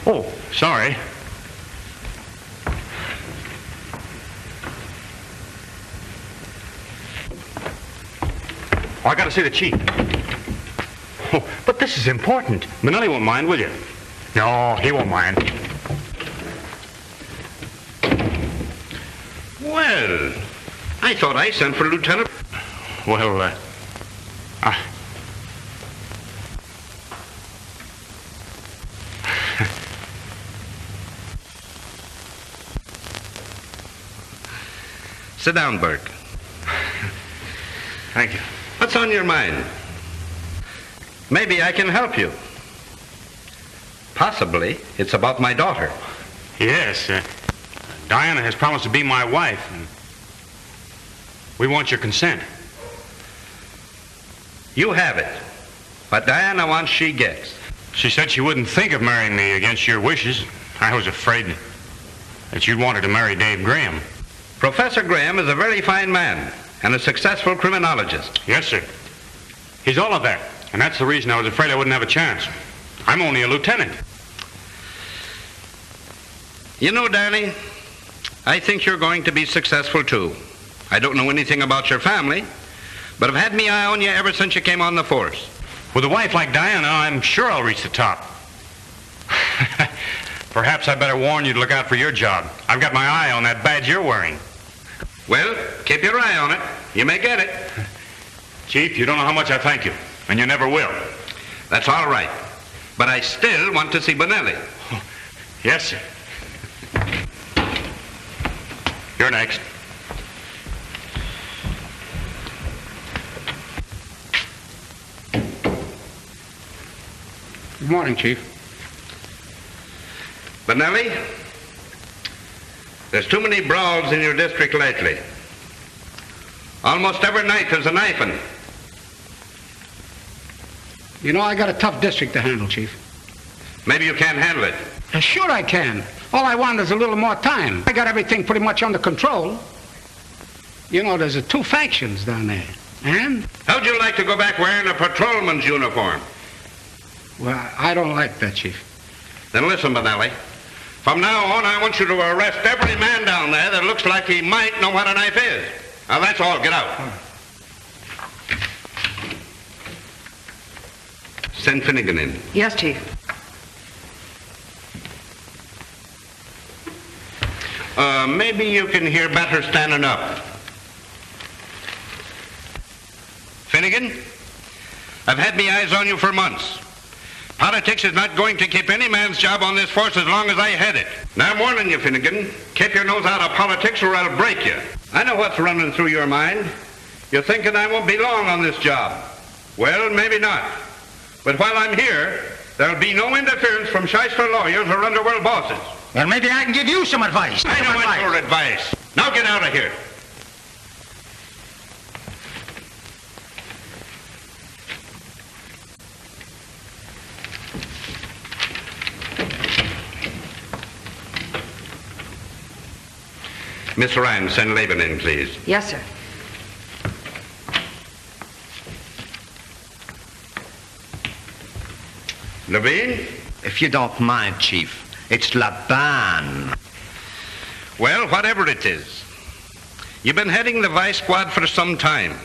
Oh, sorry. Oh, I gotta see the chief. Oh, but this is important. Manelli won't mind, will you? No, he won't mind. Well, I thought I sent for Lieutenant. Well, Sit down, Burke. Thank you. What's on your mind? Maybe I can help you. Possibly it's about my daughter. Yes, Diana has promised to be my wife, and we want your consent. You have it. What Diana wants, she gets. She said she wouldn't think of marrying me against your wishes. I was afraid that you'd want her to marry Dave Graham. Professor Graham is a very fine man and a successful criminologist. Yes, sir. He's all of that, and that's the reason I was afraid I wouldn't have a chance. I'm only a lieutenant. You know, Danny, I think you're going to be successful, too. I don't know anything about your family, but I've had my eye on you ever since you came on the force. With a wife like Diana, I'm sure I'll reach the top. Perhaps I better warn you to look out for your job. I've got my eye on that badge you're wearing. Well, keep your eye on it. You may get it. Chief, you don't know how much I thank you, and you never will. That's all right. But I still want to see Bonelli. Yes, sir. You're next. Good morning, Chief. Bonelli, there's too many brawls in your district lately. Almost every night there's a knifing. You know, I got a tough district to handle, Chief. Maybe you can't handle it. Sure I can. All I want is a little more time. I got everything pretty much under control. You know, there's two factions down there. And? How'd you like to go back wearing a patrolman's uniform? Well, I don't like that, Chief. Then listen, Bonelli. From now on, I want you to arrest every man down there that looks like he might know what a knife is. Now, that's all. Get out. Send Finnegan in. Yes, Chief. Maybe you can hear better standing up. Finnegan, I've had my eyes on you for months. Politics is not going to keep any man's job on this force as long as I head it. Now I'm warning you, Finnegan. Keep your nose out of politics or I'll break you. I know what's running through your mind. You're thinking I won't be long on this job. Well, maybe not. But while I'm here, there'll be no interference from shyster lawyers or underworld bosses. Well, maybe I can give you some advice. I don't want your advice. Now get out of here. Miss Ryan, send Laban in, please. Yes, sir. Levine? If you don't mind, Chief, it's Laban. Well, whatever it is, you've been heading the vice squad for some time,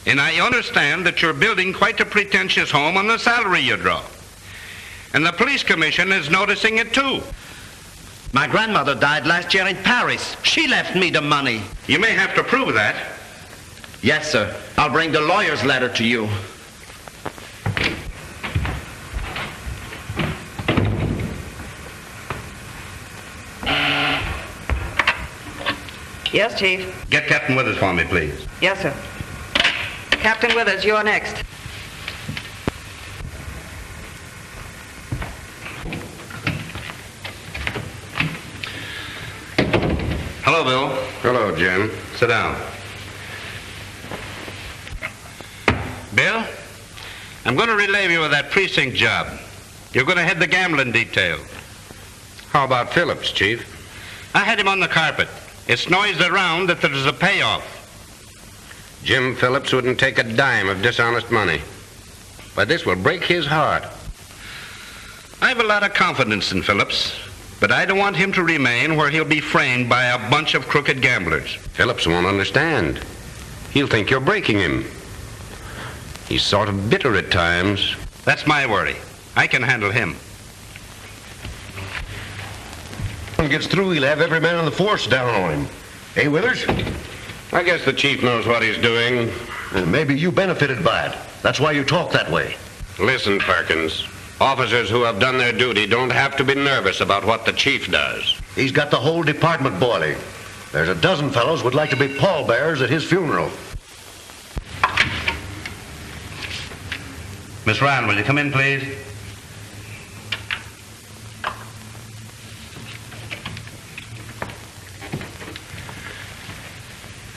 and I understand that you're building quite a pretentious home on the salary you draw. And the police commission is noticing it, too. My grandmother died last year in Paris. She left me the money. You may have to prove that. Yes, sir. I'll bring the lawyer's letter to you. Yes, Chief. Get Captain Withers for me, please. Yes, sir. Captain Withers, you're next. Hello, Bill. Hello, Jim. Sit down. Bill, I'm going to relieve you of that precinct job. You're going to head the gambling detail. How about Phillips, Chief? I had him on the carpet. It's noised around that there's a payoff. Jim Phillips wouldn't take a dime of dishonest money. But this will break his heart. I have a lot of confidence in Phillips, but I don't want him to remain where he'll be framed by a bunch of crooked gamblers. Phillips won't understand. He'll think you're breaking him. He's sort of bitter at times. That's my worry. I can handle him. When he gets through, he'll have every man on the force down on him. Hey, Withers? I guess the chief knows what he's doing. Maybe you benefited by it. That's why you talk that way. Listen, Perkins. Officers who have done their duty don't have to be nervous about what the chief does. He's got the whole department boiling. There's a dozen fellows would like to be pallbearers at his funeral. Miss Ryan, will you come in, please?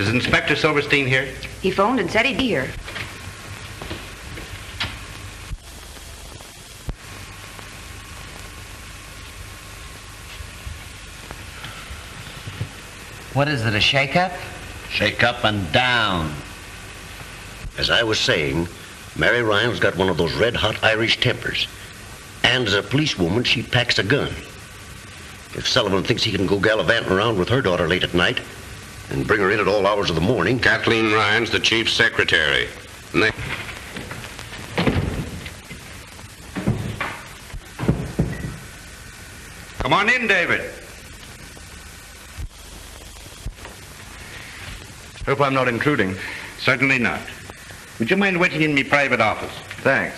Is Inspector Silverstein here? He phoned and said he'd be here. What is it, a shake-up? Shake up and down. As I was saying, Mary Ryan's got one of those red-hot Irish tempers. And as a policewoman, she packs a gun. If Sullivan thinks he can go gallivanting around with her daughter late at night and bring her in at all hours of the morning... Kathleen Ryan's the chief's secretary. And they... Come on in, David. Hope I'm not intruding. Certainly not. Would you mind waiting in my private office? Thanks.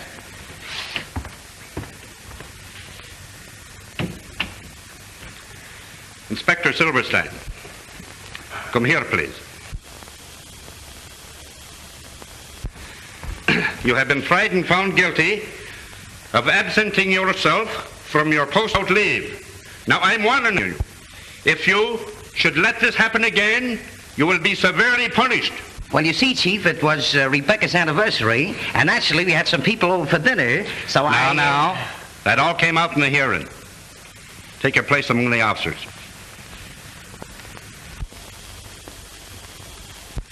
Inspector Silverstein. Come here, please. You have been tried and found guilty of absenting yourself from your post out leave. Now, I'm warning you. If you should let this happen again, you will be severely punished. Well, you see, Chief, it was Rebecca's anniversary, and actually we had some people over for dinner, so Now, that all came out in the hearing. Take your place among the officers.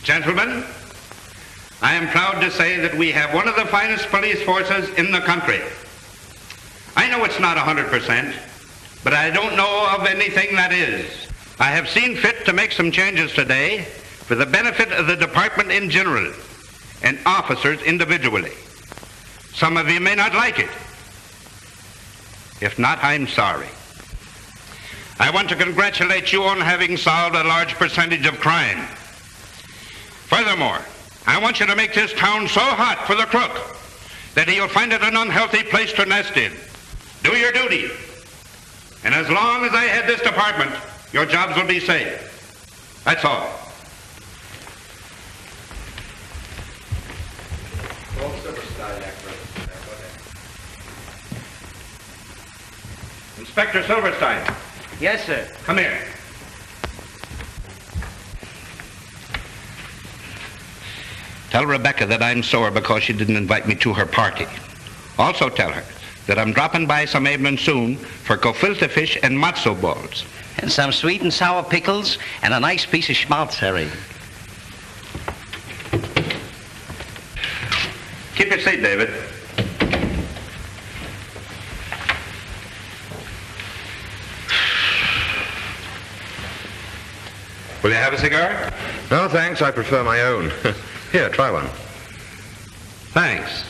Gentlemen, I am proud to say that we have one of the finest police forces in the country. I know it's not 100%, but I don't know of anything that is. I have seen fit to make some changes today for the benefit of the department in general and officers individually. Some of you may not like it. If not, I'm sorry. I want to congratulate you on having solved a large percentage of crime. Furthermore, I want you to make this town so hot for the crook that he'll find it an unhealthy place to nest in. Do your duty. And as long as I head this department, your jobs will be safe. That's all. Inspector Silverstein. Yes, sir. Come here. Tell Rebecca that I'm sore because she didn't invite me to her party. Also tell her that I'm dropping by some evening soon for gefilte fish and matzo balls. And some sweet and sour pickles and a nice piece of schmaltz, Harry. Keep your seat, David. Will you have a cigar? No, thanks. I prefer my own. Here, try one. Thanks.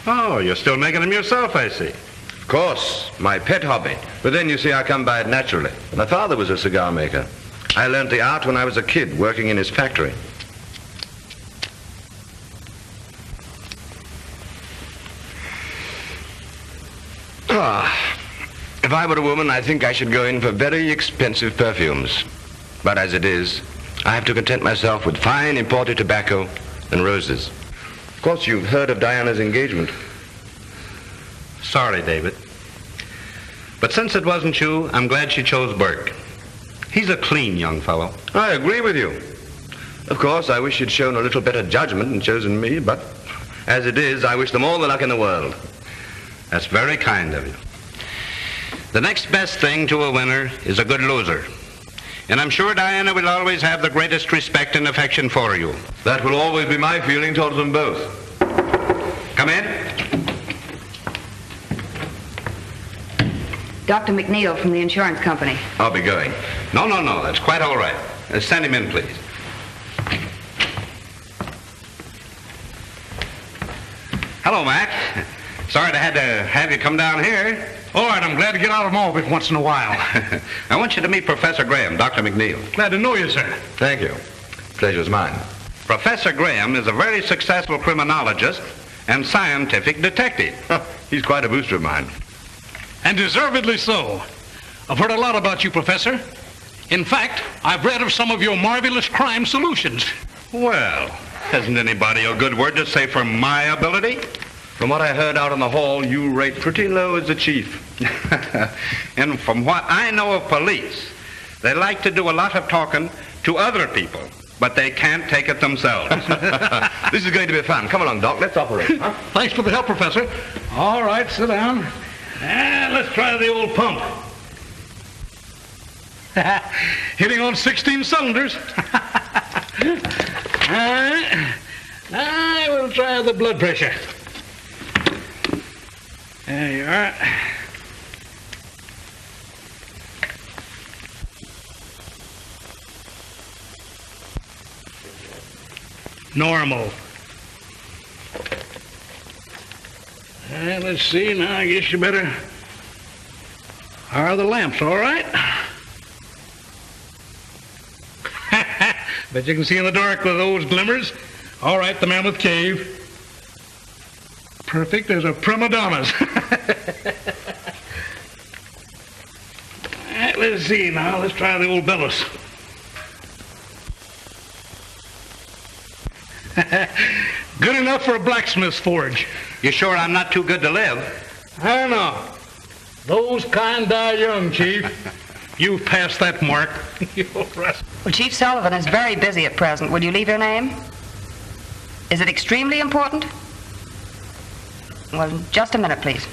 Oh, you're still making them yourself, I see. Of course, my pet hobby. But then, you see, I come by it naturally. My father was a cigar maker. I learned the art when I was a kid, working in his factory. If I were a woman, I think I should go in for very expensive perfumes. But as it is, I have to content myself with fine imported tobacco and roses. Of course, you've heard of Diana's engagement. Sorry, David. But since it wasn't you, I'm glad she chose Burke. He's a clean young fellow. I agree with you. Of course, I wish you'd shown a little better judgment and chosen me, but as it is, I wish them all the luck in the world. That's very kind of you. The next best thing to a winner is a good loser. And I'm sure Diana will always have the greatest respect and affection for you. That will always be my feeling towards them both. Come in. Dr. McNeil from the insurance company. I'll be going. No. That's quite all right. Send him in, please. Hello, Mac. Sorry to have you come down here. All right, I'm glad to get out of Malvik once in a while. I want you to meet Professor Graham, Dr. McNeil. Glad to know you, sir. Thank you. Pleasure's mine. Professor Graham is a very successful criminologist and scientific detective. He's quite a booster of mine. And deservedly so. I've heard a lot about you, Professor. In fact, I've read of some of your marvelous crime solutions. Well, hasn't anybody a good word to say for my ability? From what I heard out in the hall, you rate pretty low as the chief. And from what I know of police, they like to do a lot of talking to other people, but they can't take it themselves. This is going to be fun. Come along, Doc. Let's operate. Huh? Thanks for the help, Professor. All right, sit down. And let's try the old pump. Hitting on 16 cylinders. I will try the blood pressure. There you are. Normal. Let's see, now I guess you better... Are the lamps all right? Bet you can see in the dark with those glimmers. All right, the Mammoth Cave. Perfect as a prima donna's. All right, let's see now. Let's try the old bellows. Good enough for a blacksmith's forge. You sure I'm not too good to live? I know. Those kind die young, Chief. You've passed that mark. Well, Chief Sullivan is very busy at present. Will you leave your name? Is it extremely important? Well, just a minute, please.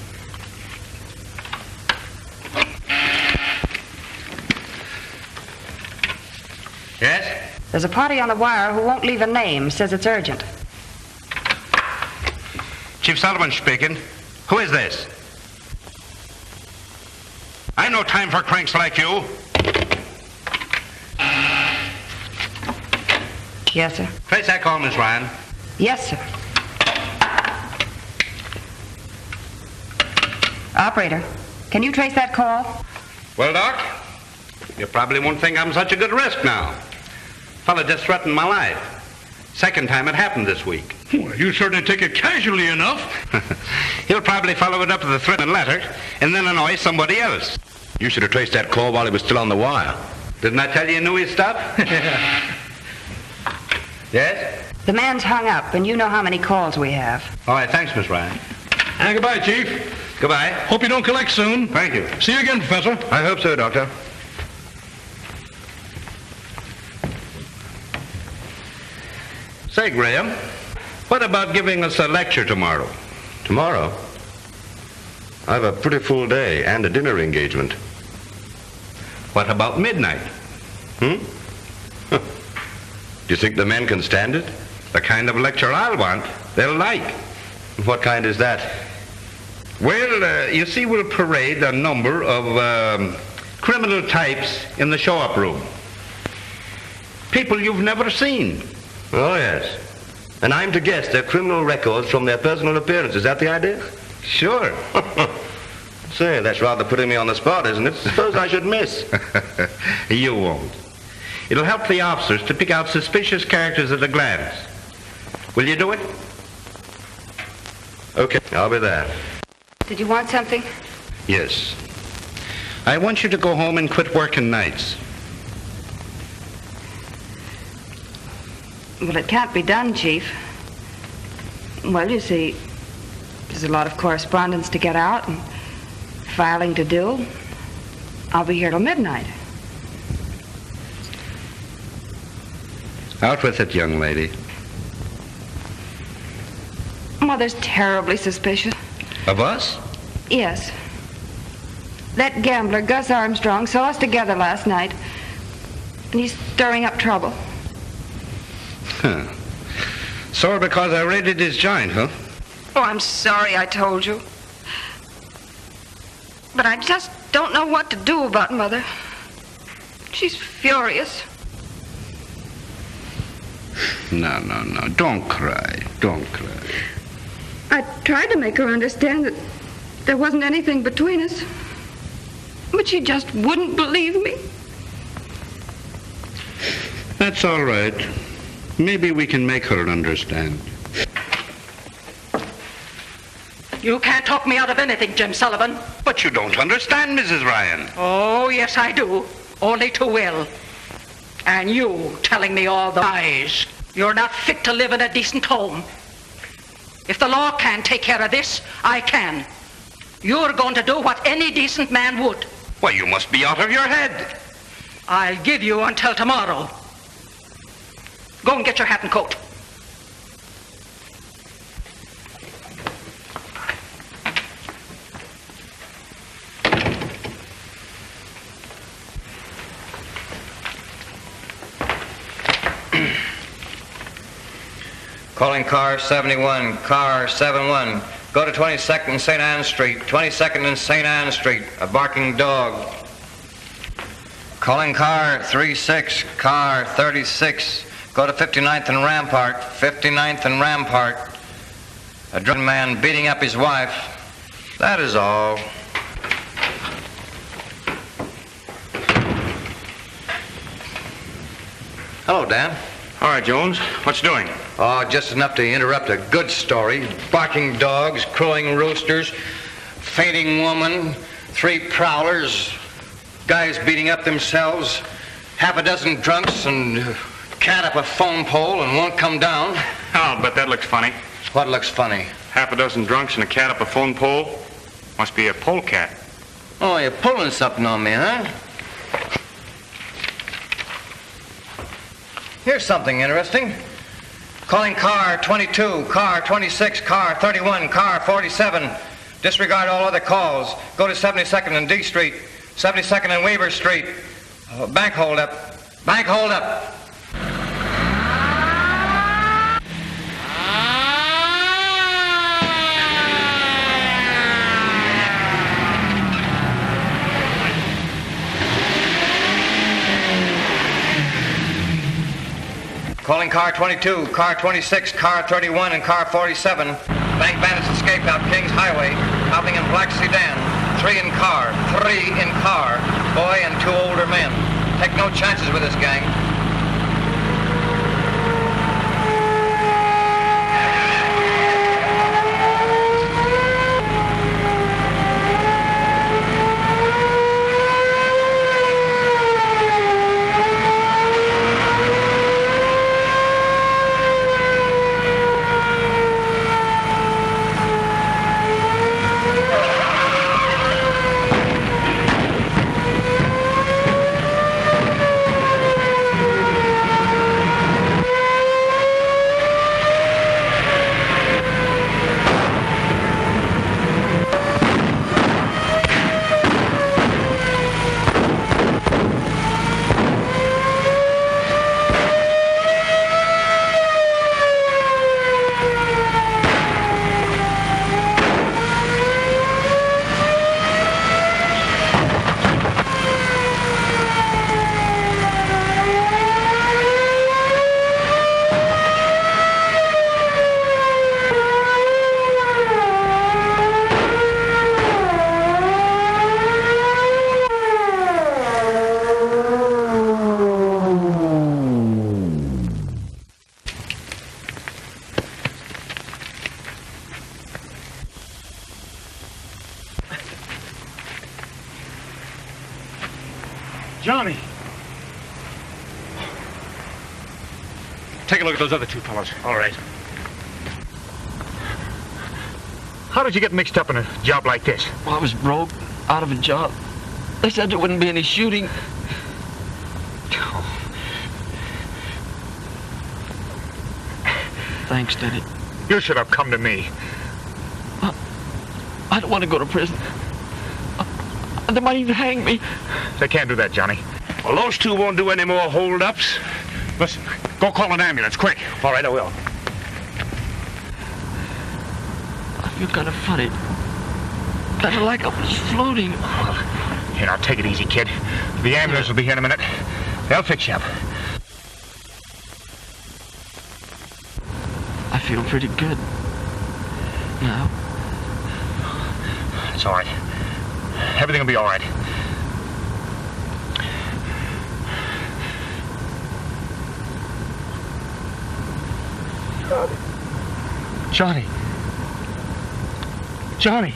Yes? There's a party on the wire who won't leave a name, says it's urgent. Chief Sullivan speaking. Who is this? I no time for cranks like you. Yes, sir. Trace that call, Miss Ryan. Yes, sir. Operator, can you trace that call? Well, Doc, you probably won't think I'm such a good risk now. Fella just threatened my life. Second time it happened this week. Well, you certainly take it casually enough. He'll probably follow it up with a threatening letter and then annoy somebody else. You should have traced that call while he was still on the wire. Didn't I tell you knew his stuff? Yes? The man's hung up, and you know how many calls we have. All right, thanks, Miss Ryan. And goodbye, Chief. Goodbye. Hope you don't collect soon. Thank you. See you again, Professor. I hope so, Doctor. Say, Graham, what about giving us a lecture tomorrow? Tomorrow? I have a pretty full day and a dinner engagement. What about midnight? Do you think the men can stand it? The kind of lecture I'll want, they'll like. What kind is that? Well, you see, we'll parade a number of criminal types in the show-up room. People you've never seen. Oh, yes. And I'm to guess their criminal records from their personal appearance. Is that the idea? Sure. Say, that's rather putting me on the spot, isn't it? Suppose I should miss. You won't. It'll help the officers to pick out suspicious characters at a glance. Will you do it? Okay, I'll be there. Did you want something? Yes. I want you to go home and quit working nights. Well, it can't be done, Chief. Well, you see, there's a lot of correspondence to get out and filing to do. I'll be here till midnight. Out with it, young lady. Mother's terribly suspicious. Of us? Yes. That gambler, Gus Armstrong, saw us together last night, and he's stirring up trouble. Huh. Sore because I raided his joint, huh? Oh, I'm sorry I told you. But I just don't know what to do about Mother. She's furious. No. Don't cry. Don't cry. I tried to make her understand that there wasn't anything between us. But she just wouldn't believe me. That's all right. Maybe we can make her understand. You can't talk me out of anything, Jim Sullivan. But you don't understand, Mrs. Ryan. Oh, yes, I do. Only too well. And you telling me all the lies. You're not fit to live in a decent home. If the law can't take care of this, I can. You're going to do what any decent man would. Why, you must be out of your head. I'll give you until tomorrow. Go and get your hat and coat. Calling car 71, car 71. Go to 22nd and St. Anne Street, 22nd and St. Anne Street, a barking dog. Calling car 36, car 36. Go to 59th and Rampart, 59th and Rampart. A drunken man beating up his wife. That is all. Hello, Dan. All right, Jones. What's doing? Oh, just enough to interrupt a good story. Barking dogs, crowing roosters, fainting woman, 3 prowlers, guys beating up themselves, half a dozen drunks, and cat up a phone pole and won't come down. Oh, but that looks funny. What looks funny? Half a dozen drunks and a cat up a phone pole. Must be a polecat. Oh, you're pulling something on me, huh? Here's something interesting. Calling car 22, car 26, car 31, car 47. Disregard all other calls. Go to 72nd and D Street, 72nd and Weaver Street. Bank holdup. Bank holdup. Calling car 22, car 26, car 31, and car 47. Bank bandits escaped out Kings Highway, hopping in black sedan. 3 in car, 3 in car. Boy and 2 older men. Take no chances with this gang. Johnny! Take a look at those other 2 fellows. All right. How did you get mixed up in a job like this? Well, I was broke, out of a job. They said there wouldn't be any shooting. Thanks, Denny. You should have come to me. I don't want to go to prison. They might even hang me. They can't do that, Johnny. Well, those 2 won't do any more hold-ups. Listen, go call an ambulance, quick. All right, I will. I feel kind of funny. Kind of like I was floating. Here, now, take it easy, kid. The ambulance will be here in a minute. They'll fix you up. I feel pretty good now. It's all right. Everything will be all right. Johnny. Johnny.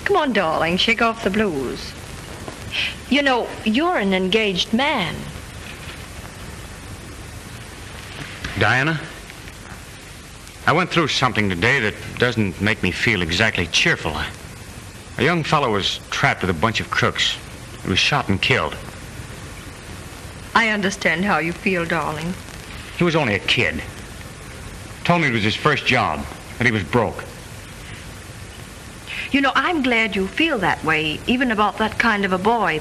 Come on, darling, shake off the blues. You know, you're an engaged man. Diana, I went through something today that doesn't make me feel exactly cheerful. A young fellow was trapped with a bunch of crooks. He was shot and killed. I understand how you feel, darling. He was only a kid. Told me it was his first job, that he was broke. You know, I'm glad you feel that way, even about that kind of a boy,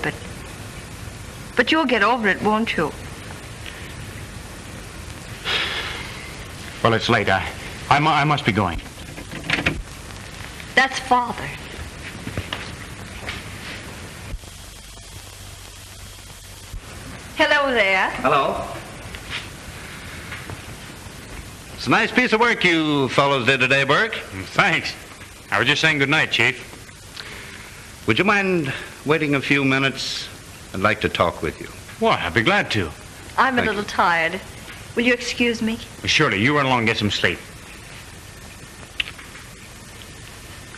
but you'll get over it, won't you? Well, it's late. I must be going. That's Father. Hello there. Hello. It's a nice piece of work you fellows did today, Burke. Thanks. I was just saying good night, Chief. Would you mind waiting a few minutes? I'd like to talk with you. What? I'd be glad to. I'm a little tired. Will you excuse me? Surely. You run along and get some sleep.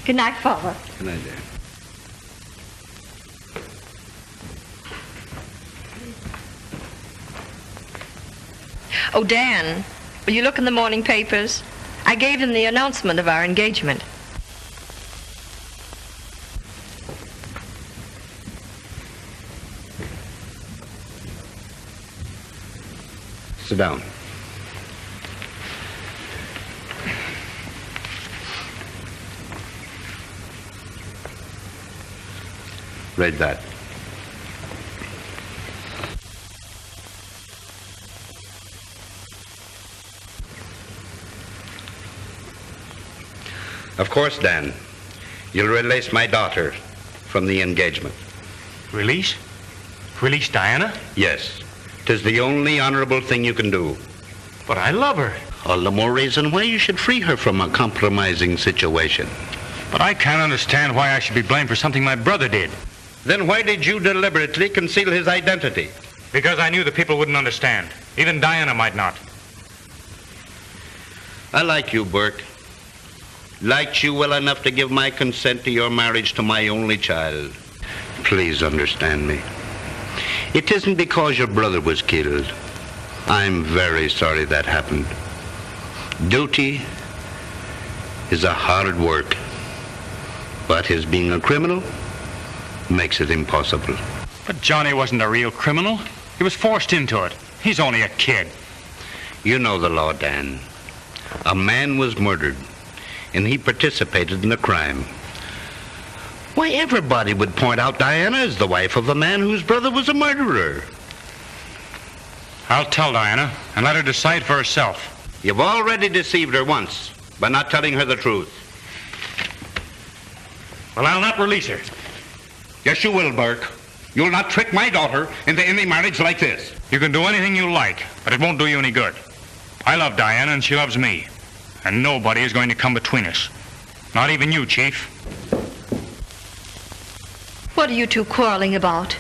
Good night, Father. Good night, dear. Oh, Dan, will you look in the morning papers? I gave them the announcement of our engagement. Sit down. Read that. Of course, Dan, you'll release my daughter from the engagement. Release? Release Diana? Yes. 'Tis the only honorable thing you can do. But I love her. All the more reason why you should free her from a compromising situation. But I can't understand why I should be blamed for something my brother did. Then why did you deliberately conceal his identity? Because I knew the people wouldn't understand. Even Diana might not. I like you, Burke. Liked you well enough to give my consent to your marriage to my only child. Please understand me. It isn't because your brother was killed. I'm very sorry that happened. Duty is a hard work. But his being a criminal makes it impossible. But Johnny wasn't a real criminal. He was forced into it. He's only a kid. You know the law, Dan. A man was murdered, and he participated in the crime. Why, everybody would point out Diana as the wife of the man whose brother was a murderer. I'll tell Diana and let her decide for herself. You've already deceived her once by not telling her the truth. Well, I'll not release her. Yes, you will, Burke. You'll not trick my daughter into any marriage like this. You can do anything you like, but it won't do you any good. I love Diana and she loves me. And nobody is going to come between us. Not even you, Chief. What are you two quarreling about?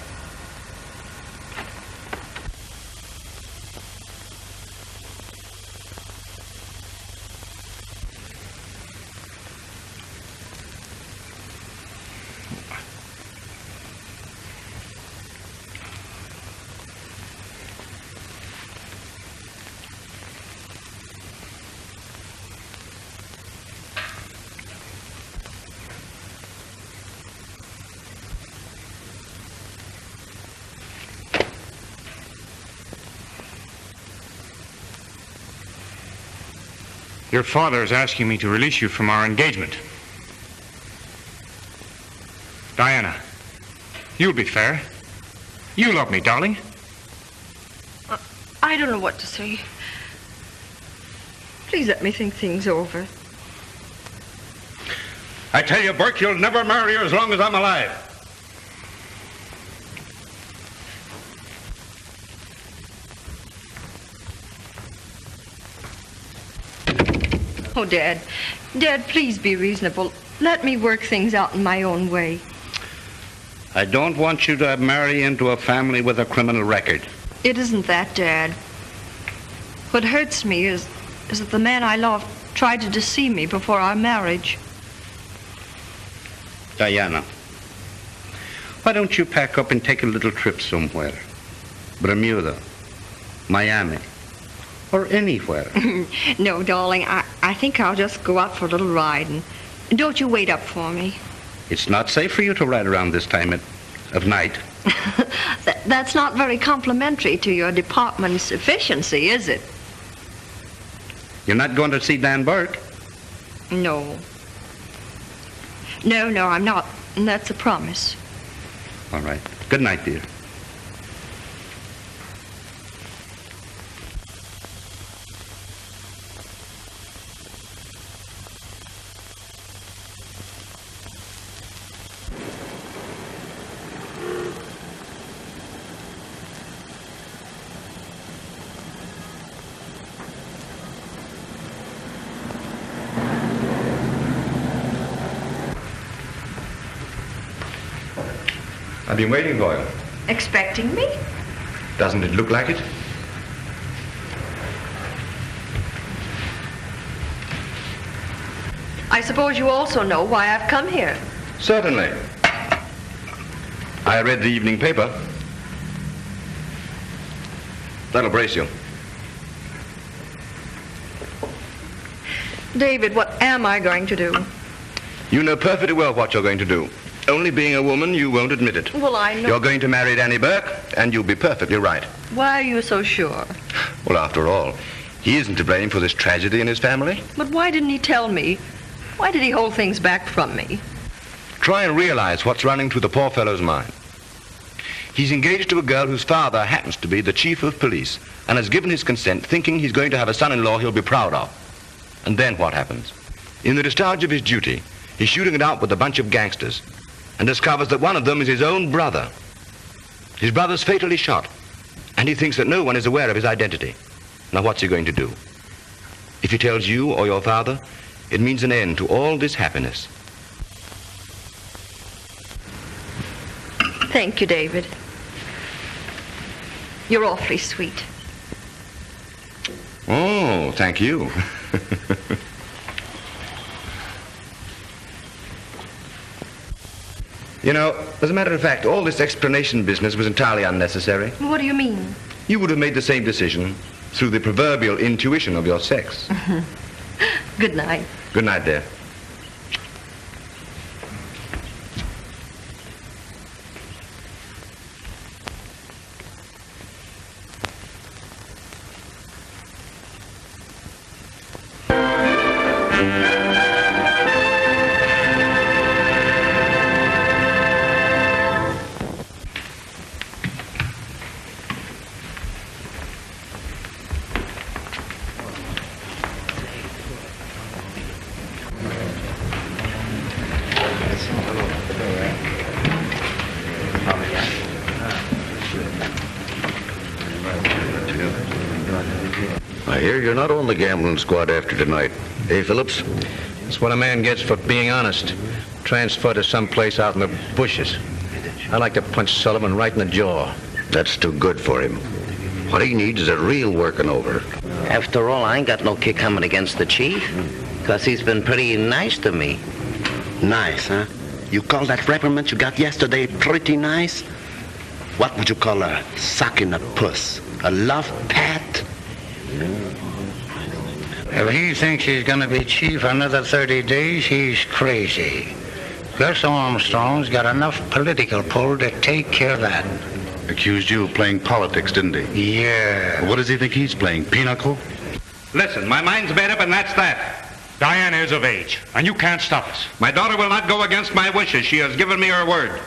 Your father is asking me to release you from our engagement. Diana, you'll be fair. You love me, darling. I don't know what to say. Please let me think things over. I tell you, Burke, you'll never marry her as long as I'm alive. Oh, Dad. Dad, please be reasonable. Let me work things out in my own way. I don't want you to marry into a family with a criminal record. It isn't that, Dad. What hurts me is that the man I love tried to deceive me before our marriage. Diana, why don't you pack up and take a little trip somewhere? Bermuda, Miami, or anywhere. No, darling, I think I'll just go out for a little ride, and don't you wait up for me. It's not safe for you to ride around this time of night. That's not very complimentary to your department's efficiency, is it? You're not going to see Dan Burke? No. No, I'm not. And that's a promise. All right. Good night, dear. I've been waiting for you. Expecting me? Doesn't it look like it? I suppose you also know why I've come here. Certainly. I read the evening paper. That'll brace you. David, what am I going to do? You know perfectly well what you're going to do. Only being a woman, you won't admit it. Well, I know. You're going to marry Danny Burke, and you'll be perfectly right. Why are you so sure? Well, after all, he isn't to blame for this tragedy in his family. But why didn't he tell me? Why did he hold things back from me? Try and realize what's running through the poor fellow's mind. He's engaged to a girl whose father happens to be the chief of police and has given his consent thinking he's going to have a son-in-law he'll be proud of. And then what happens? In the discharge of his duty, he's shooting it out with a bunch of gangsters and discovers that one of them is his own brother. His brother's fatally shot, and he thinks that no one is aware of his identity. Now, what's he going to do? If he tells you or your father, it means an end to all this happiness. Thank you, David. You're awfully sweet. Oh, thank you. You know, as a matter of fact, all this explanation business was entirely unnecessary. What do you mean? You would have made the same decision through the proverbial intuition of your sex. Good night. Good night, dear. I hear you're not on the gambling squad after tonight. Hey, Phillips? That's what a man gets for being honest. Transferred to someplace out in the bushes. I'd like to punch Sullivan right in the jaw. That's too good for him. What he needs is a real working over. After all, I ain't got no kick coming against the chief, because he's been pretty nice to me. Nice, huh? You call that reprimand you got yesterday pretty nice? What would you call a sucking a puss? A love pat? If he thinks he's going to be chief another 30 days, he's crazy. Gus Armstrong's got enough political pull to take care of that. Accused you of playing politics, didn't he? Yeah. What does he think he's playing, pinochle? Listen, my mind's made up and that's that. Diana is of age, and you can't stop us. My daughter will not go against my wishes. She has given me her word.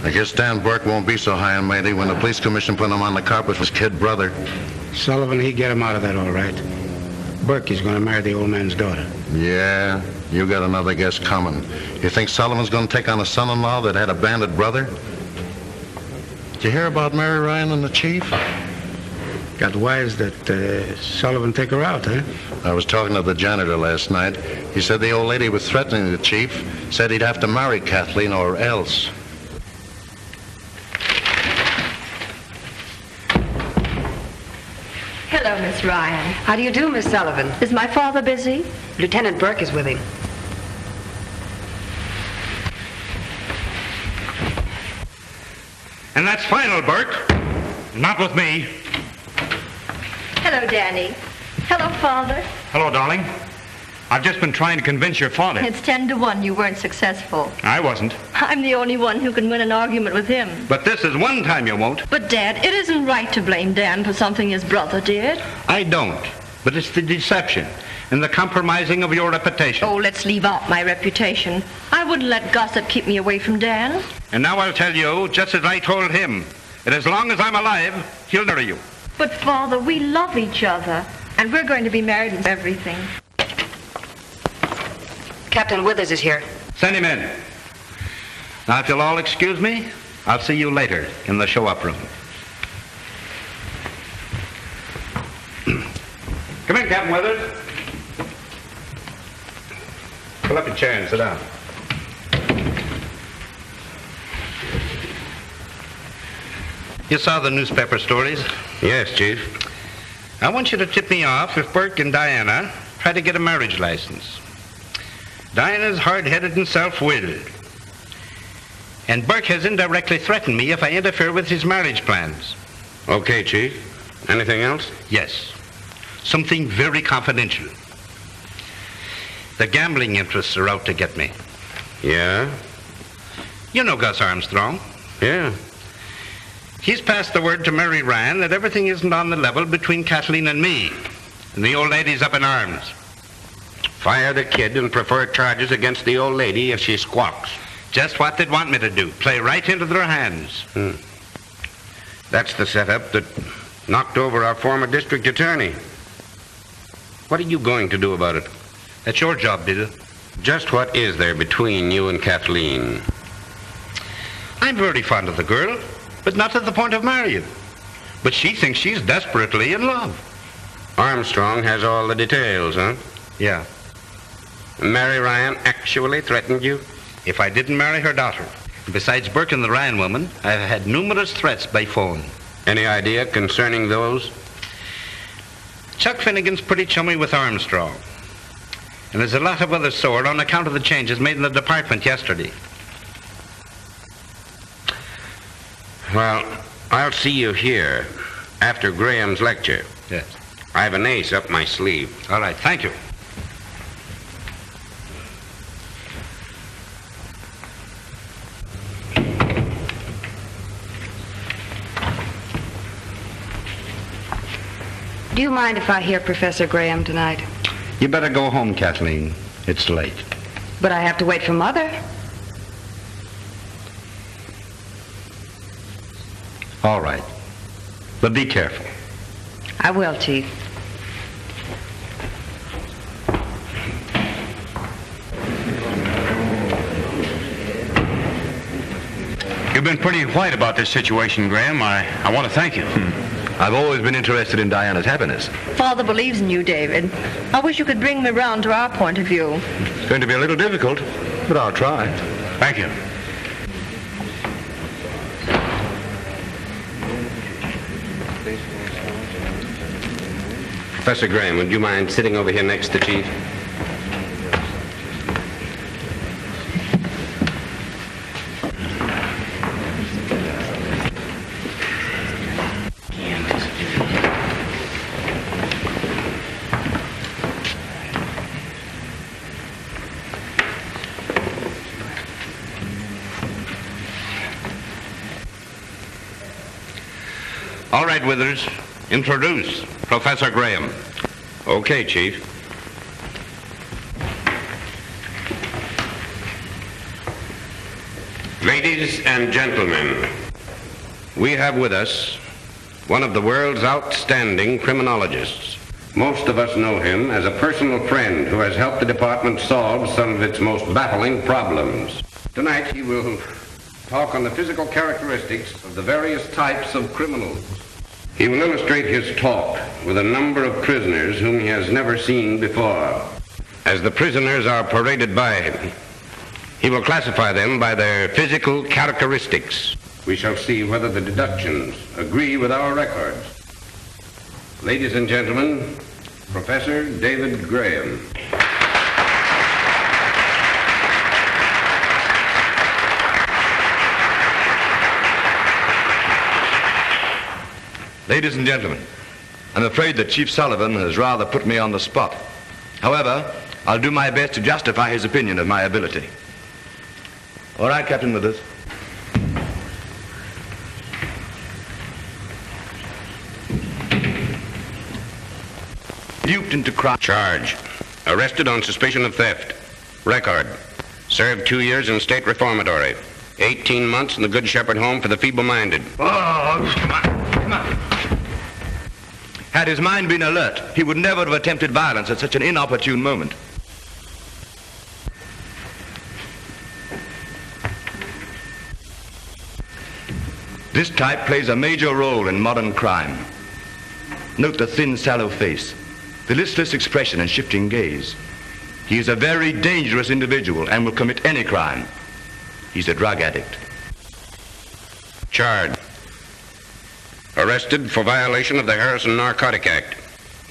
I guess Dan Burke won't be so high and mighty when the police commission put him on the carpet for his kid brother. Sullivan, he'd get him out of that all right. Burke is going to marry the old man's daughter. Yeah, you got another guess coming. You think Sullivan's going to take on a son-in-law that had a bandit brother? Did you hear about Mary Ryan and the chief? Got wise that Sullivan take her out, huh? I was talking to the janitor last night. He said the old lady was threatening the chief, said he'd have to marry Kathleen or else. Hello, Miss Ryan. How do you do, Miss Sullivan? Is my father busy? Lieutenant Burke is with him. And that's final, Burke. Not with me. Hello, Danny. Hello, Father. Hello, darling. I've just been trying to convince your father. It's 10-1 you weren't successful. I wasn't. I'm the only one who can win an argument with him. But this is one time you won't. But, Dad, it isn't right to blame Dan for something his brother did. I don't. But it's the deception and the compromising of your reputation. Oh, let's leave out my reputation. I wouldn't let gossip keep me away from Dan. And now I'll tell you, just as I told him, that as long as I'm alive, he'll marry you. But, Father, we love each other, and we're going to be married and everything. Captain Withers is here. Send him in. Now, if you'll all excuse me, I'll see you later in the show-up room. Come in, Captain Withers. Pull up your chair and sit down. You saw the newspaper stories? Yes, Chief. I want you to tip me off if Burke and Diana try to get a marriage license. Diana's hard-headed and self-willed. And Burke has indirectly threatened me if I interfere with his marriage plans. Okay, Chief. Anything else? Yes. Something very confidential. The gambling interests are out to get me. Yeah? You know Gus Armstrong. Yeah. He's passed the word to Mary Ryan that everything isn't on the level between Kathleen and me. And the old lady's up in arms. Fire the kid and prefer charges against the old lady if she squawks. Just what they'd want me to do. Play right into their hands. That's the setup that knocked over our former district attorney. What are you going to do about it? That's your job, Bill. Just what is there between you and Kathleen? I'm very fond of the girl, but not to the point of marrying. But she thinks she's desperately in love. Armstrong has all the details, huh? Yeah. Mary Ryan actually threatened you? If I didn't marry her daughter. Besides Burke and the Ryan woman, I've had numerous threats by phone. Any idea concerning those? Chuck Finnegan's pretty chummy with Armstrong. And there's a lot of other sore on account of the changes made in the department yesterday. Well, I'll see you here after Graham's lecture. Yes. I have an ace up my sleeve. All right, thank you. Do you mind if I hear Professor Graham tonight? You better go home, Kathleen. It's late. But I have to wait for Mother. All right. But be careful. I will, Chief. You've been pretty white about this situation, Graham. I want to thank you. I've always been interested in Diana's happiness. Father believes in you, David. I wish you could bring me round to our point of view. It's going to be a little difficult, but I'll try. Thank you. Professor Graham, would you mind sitting over here next to Chief? All right, Withers. Introduce Professor Graham. Okay, Chief. Ladies and gentlemen, we have with us one of the world's outstanding criminologists. Most of us know him as a personal friend who has helped the department solve some of its most baffling problems. Tonight he will talk on the physical characteristics of the various types of criminals. He will illustrate his talk with a number of prisoners whom he has never seen before. As the prisoners are paraded by him, he will classify them by their physical characteristics. We shall see whether the deductions agree with our records. Ladies and gentlemen, Professor David Graham. Ladies and gentlemen, I'm afraid that Chief Sullivan has rather put me on the spot. However, I'll do my best to justify his opinion of my ability. All right, Captain Withers. Duped into crime. Charge. Arrested on suspicion of theft. Record. Served 2 years in state reformatory. 18 months in the Good Shepherd Home for the feeble-minded. Oh, come on, come on. Had his mind been alert, he would never have attempted violence at such an inopportune moment. This type plays a major role in modern crime. Note the thin, sallow face, the listless expression and shifting gaze. He is a very dangerous individual and will commit any crime. He's a drug addict. Charge. Arrested for violation of the Harrison Narcotic Act.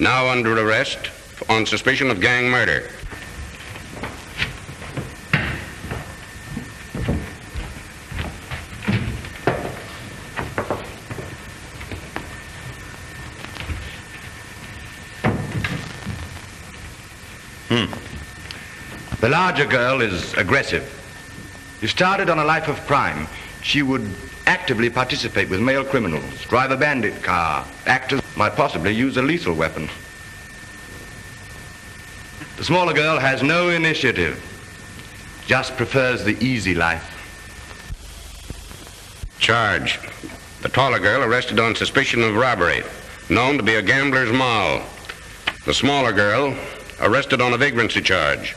Now under arrest on suspicion of gang murder. The larger girl is aggressive. If started on a life of crime, she would actively participate with male criminals, drive a bandit car, act as might possibly use a lethal weapon. The smaller girl has no initiative, just prefers the easy life. Charge. The taller girl arrested on suspicion of robbery, known to be a gambler's moll. The smaller girl arrested on a vagrancy charge.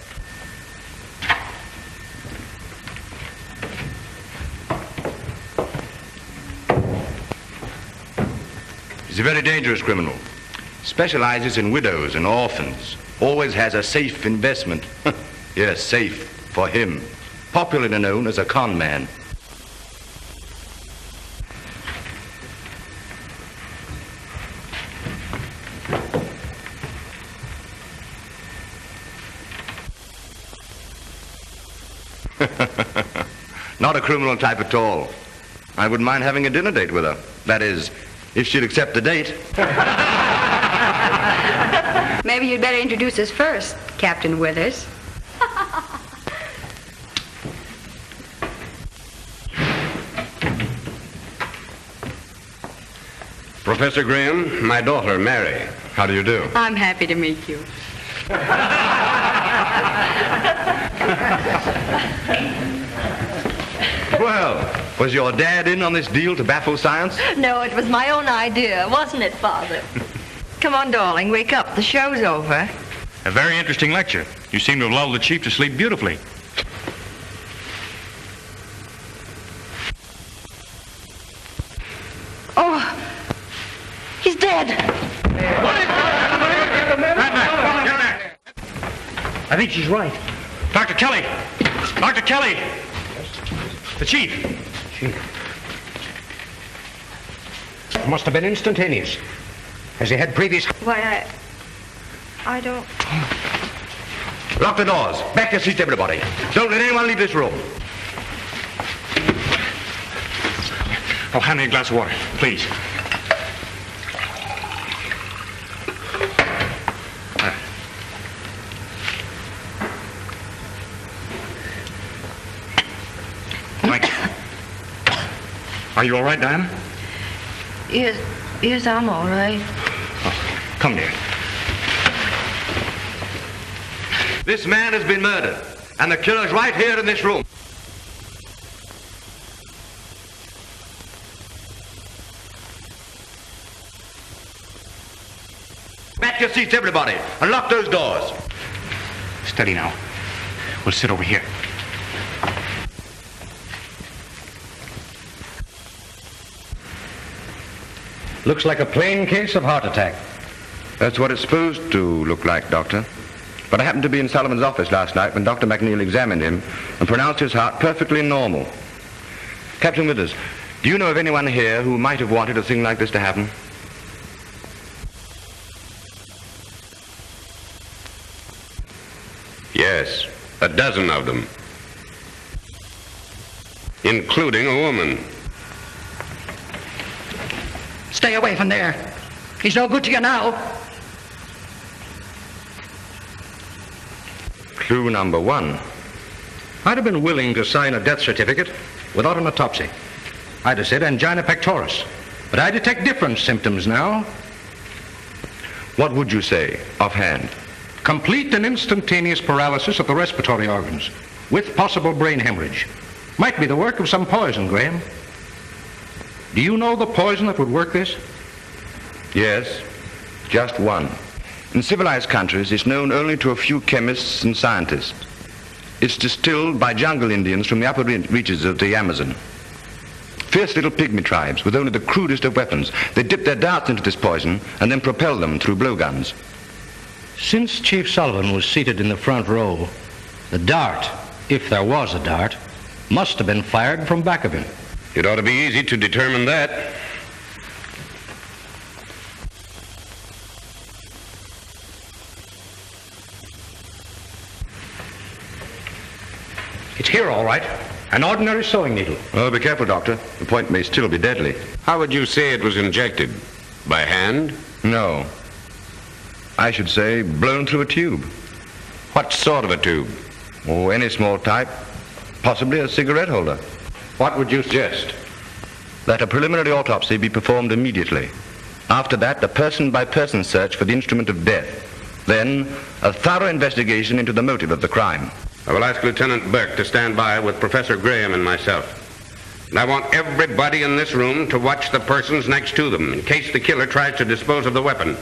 He's a very dangerous criminal. Specializes in widows and orphans. Always has a safe investment. Yes, safe for him. Popularly known as a con man. Not a criminal type at all. I wouldn't mind having a dinner date with her. That is, if she'd accept the date. Maybe you'd better introduce us first, Captain Withers. Professor Graham, my daughter, Mary. How do you do? I'm happy to meet you. Well, was your dad in on this deal to baffle science? No, it was my own idea, wasn't it, Father? Come on, darling, wake up. The show's over. A very interesting lecture. You seem to have lulled the chief to sleep beautifully. Oh, dead. I think she's right. Dr. Kelly! Dr. Kelly! The chief. Must have been instantaneous. Has he had previous... Why, I don't... Lock the doors. Back your seats, everybody. Don't let anyone leave this room. Oh, hand me a glass of water, please. Thanks. Are you all right, Diana? Yes, I'm all right. Oh, come, dear. This man has been murdered, and the killer's right here in this room. Back your seats, everybody, and lock those doors. Steady now. We'll sit over here. Looks like a plain case of heart attack. That's what it's supposed to look like, Doctor. But I happened to be in Sullivan's office last night when Dr. McNeil examined him and pronounced his heart perfectly normal. Captain Withers, do you know of anyone here who might have wanted a thing like this to happen? Yes, a dozen of them. Including a woman. Stay away from there. He's no good to you now. Clue number one. I'd have been willing to sign a death certificate without an autopsy. I'd have said angina pectoris. But I detect different symptoms now. What would you say, offhand? Complete and instantaneous paralysis of the respiratory organs, with possible brain hemorrhage. Might be the work of some poison, Graham. Do you know the poison that would work this? Yes, just one. In civilized countries, it's known only to a few chemists and scientists. It's distilled by jungle Indians from the upper reaches of the Amazon. Fierce little pygmy tribes with only the crudest of weapons. They dip their darts into this poison and then propel them through blowguns. Since Chief Sullivan was seated in the front row, the dart, if there was a dart, must have been fired from back of him. It ought to be easy to determine that. It's here, all right. An ordinary sewing needle. Oh, be careful, Doctor. The point may still be deadly. How would you say it was injected? By hand? No. I should say blown through a tube. What sort of a tube? Oh, any small type. Possibly a cigarette holder. What would you suggest? That a preliminary autopsy be performed immediately. After that, a person-by-person search for the instrument of death. Then, a thorough investigation into the motive of the crime. I will ask Lieutenant Burke to stand by with Professor Graham and myself. And I want everybody in this room to watch the persons next to them in case the killer tries to dispose of the weapon.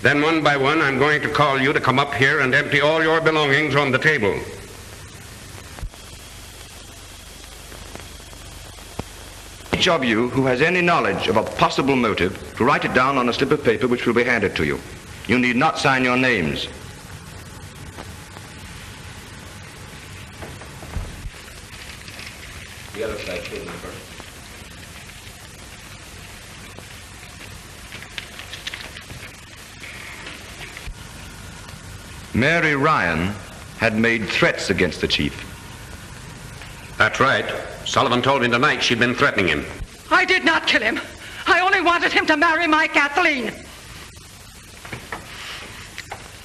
Then one by one, I'm going to call you to come up here and empty all your belongings on the table. Each of you who has any knowledge of a possible motive to write it down on a slip of paper which will be handed to you. You need not sign your names. The other side, Mary Ryan had made threats against the chief. That's right. Sullivan told me tonight she'd been threatening him. I did not kill him. I only wanted him to marry my Kathleen.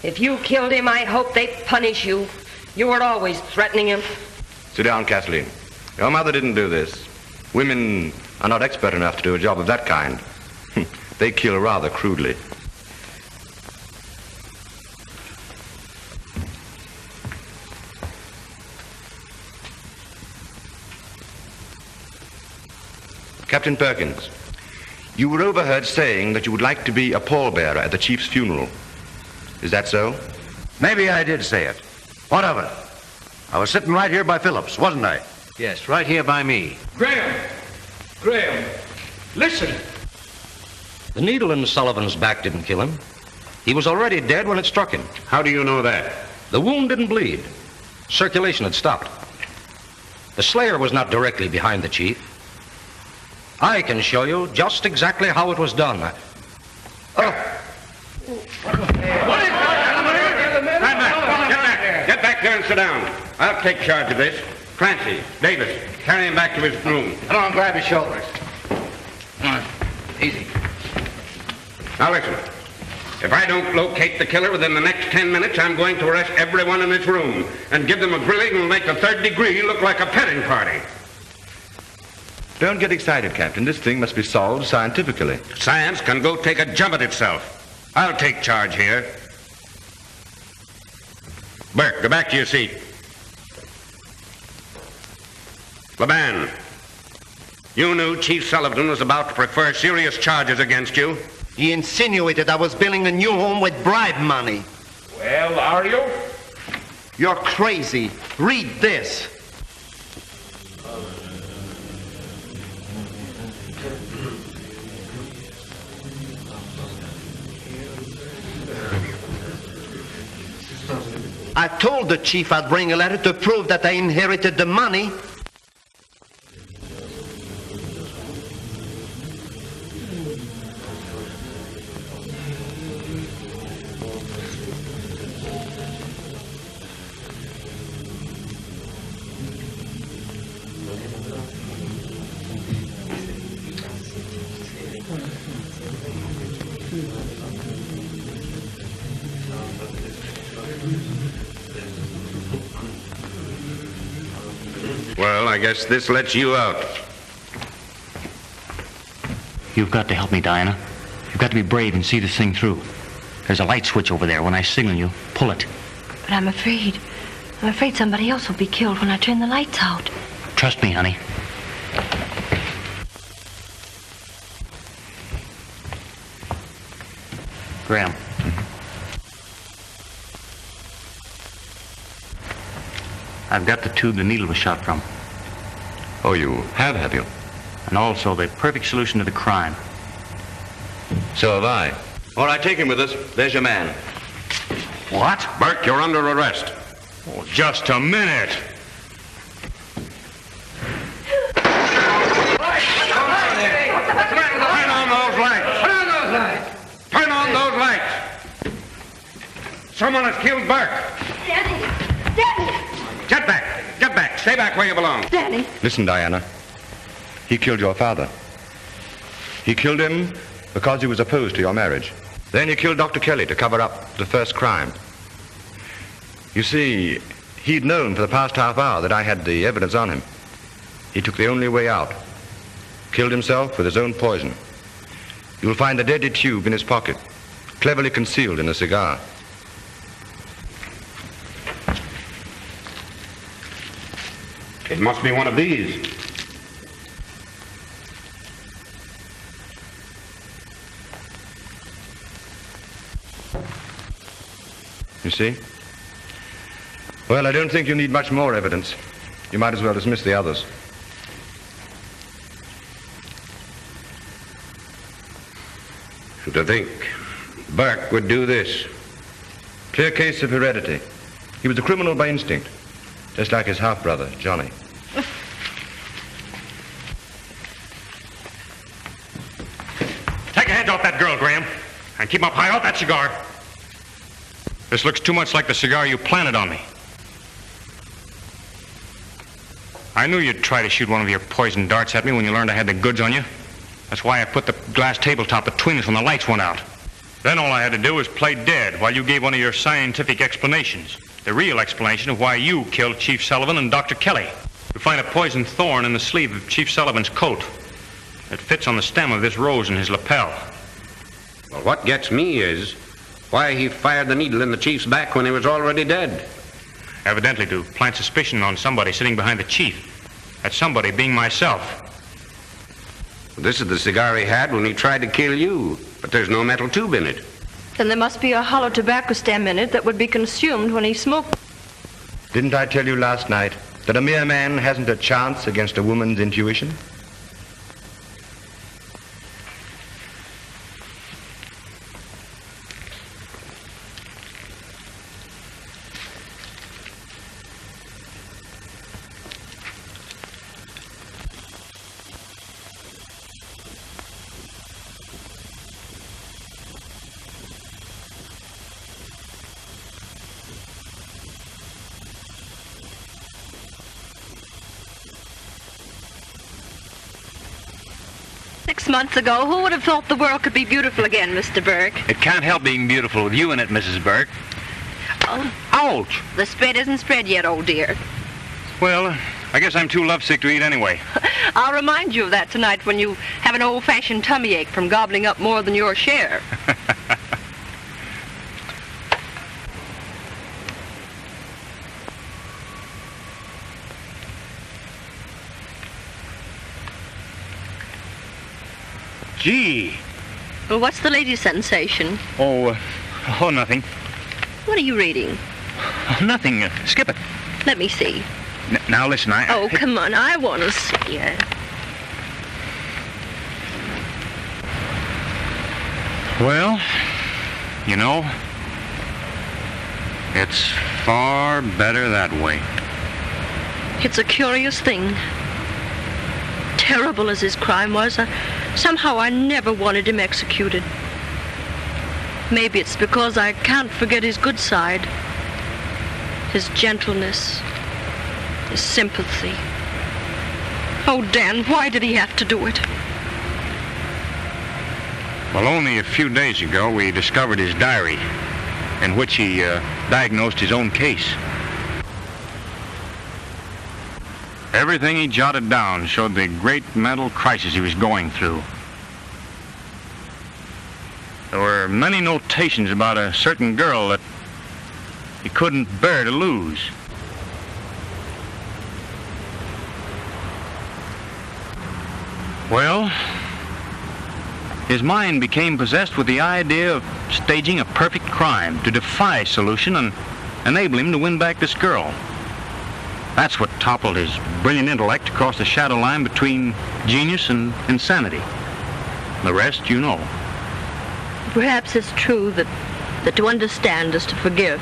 If you killed him, I hope they punish you. You were always threatening him. Sit down, Kathleen. Your mother didn't do this. Women are not expert enough to do a job of that kind. They kill rather crudely. Captain Perkins, you were overheard saying that you would like to be a pallbearer at the chief's funeral. Is that so? Maybe I did say it. What of it? I was sitting right here by Phillips, wasn't I? Yes, right here by me. Graham! Graham! Listen! The needle in Sullivan's back didn't kill him. He was already dead when it struck him. How do you know that? The wound didn't bleed. Circulation had stopped. The slayer was not directly behind the chief. I can show you just exactly how it was done. Get back there and sit down. I'll take charge of this. Clancy, Davis, carry him back to his room. Come on, grab his shoulders. Come on, easy. Now listen. If I don't locate the killer within the next 10 minutes, I'm going to arrest everyone in this room and give them a grilling and make the third degree look like a petting party. Don't get excited, Captain. This thing must be solved scientifically. Science can go take a jump at itself. I'll take charge here. Burke, go back to your seat. Laban, you knew Chief Sullivan was about to prefer serious charges against you. He insinuated I was building a new home with bribe money. Well, are you? You're crazy. Read this. I told the chief I'd bring a letter to prove that I inherited the money. Well, I guess this lets you out. You've got to help me, Diana. You've got to be brave and see this thing through. There's a light switch over there. When I signal you, pull it. But I'm afraid somebody else will be killed when I turn the lights out. Trust me, honey. Graham. I've got the tube the needle was shot from. Oh, you have you? And also the perfect solution to the crime. So have I. All right, take him with us. There's your man. What? Burke, you're under arrest. Oh, just a minute. Turn on those lights. Turn on those lights. Turn on those lights. Someone has killed Burke. Danny! Danny! Get back. Get back. Stay back where you belong. Danny! Listen, Diana. He killed your father. He killed him because he was opposed to your marriage. Then he killed Dr. Kelly to cover up the first crime. You see, he'd known for the past half hour that I had the evidence on him. He took the only way out. Killed himself with his own poison. You'll find a deadly tube in his pocket, cleverly concealed in a cigar. It must be one of these. You see? Well, I don't think you need much more evidence. You might as well dismiss the others. To think Burke would do this. Clear case of heredity. He was a criminal by instinct, just like his half-brother, Johnny. Take your hands off that girl, Graham, and keep up high off that cigar. This looks too much like the cigar you planted on me. I knew you'd try to shoot one of your poison darts at me when you learned I had the goods on you. That's why I put the glass tabletop between us when the lights went out. Then all I had to do was play dead while you gave one of your scientific explanations. The real explanation of why you killed Chief Sullivan and Dr. Kelly. You find a poisoned thorn in the sleeve of Chief Sullivan's coat. It fits on the stem of this rose in his lapel. Well, what gets me is why he fired the needle in the chief's back when he was already dead. Evidently to plant suspicion on somebody sitting behind the chief. That somebody being myself. This is the cigar he had when he tried to kill you, but there's no metal tube in it. Then there must be a hollow tobacco stem in it that would be consumed when he smoked. Didn't I tell you last night that a mere man hasn't a chance against a woman's intuition? months ago, who would have thought the world could be beautiful again, Mr. Burke? It can't help being beautiful with you in it, Mrs. Burke. Oh, Ouch! the spread isn't spread yet, old dear. Well, I guess I'm too lovesick to eat anyway. I'll remind you of that tonight when you have an old-fashioned tummy ache from gobbling up more than your share. Gee. Well, what's the latest sensation? Oh, nothing. What are you reading? Nothing. Skip it. Let me see. Now listen, Oh, come on. I want to see it. Well, you know, it's far better that way. It's a curious thing. Terrible as his crime was, somehow I never wanted him executed. Maybe it's because I can't forget his good side. His gentleness. His sympathy. Oh, Dan, why did he have to do it? Well, only a few days ago, we discovered his diary, in which he diagnosed his own case. Everything he jotted down showed the great mental crisis he was going through. There were many notations about a certain girl that he couldn't bear to lose. Well, his mind became possessed with the idea of staging a perfect crime to defy solution and enable him to win back this girl. That's what toppled his brilliant intellect across the shadow line between genius and insanity. The rest you know. Perhaps it's true that to understand is to forgive.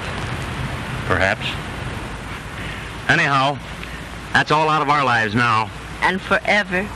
Perhaps. Anyhow, that's all out of our lives now. And forever.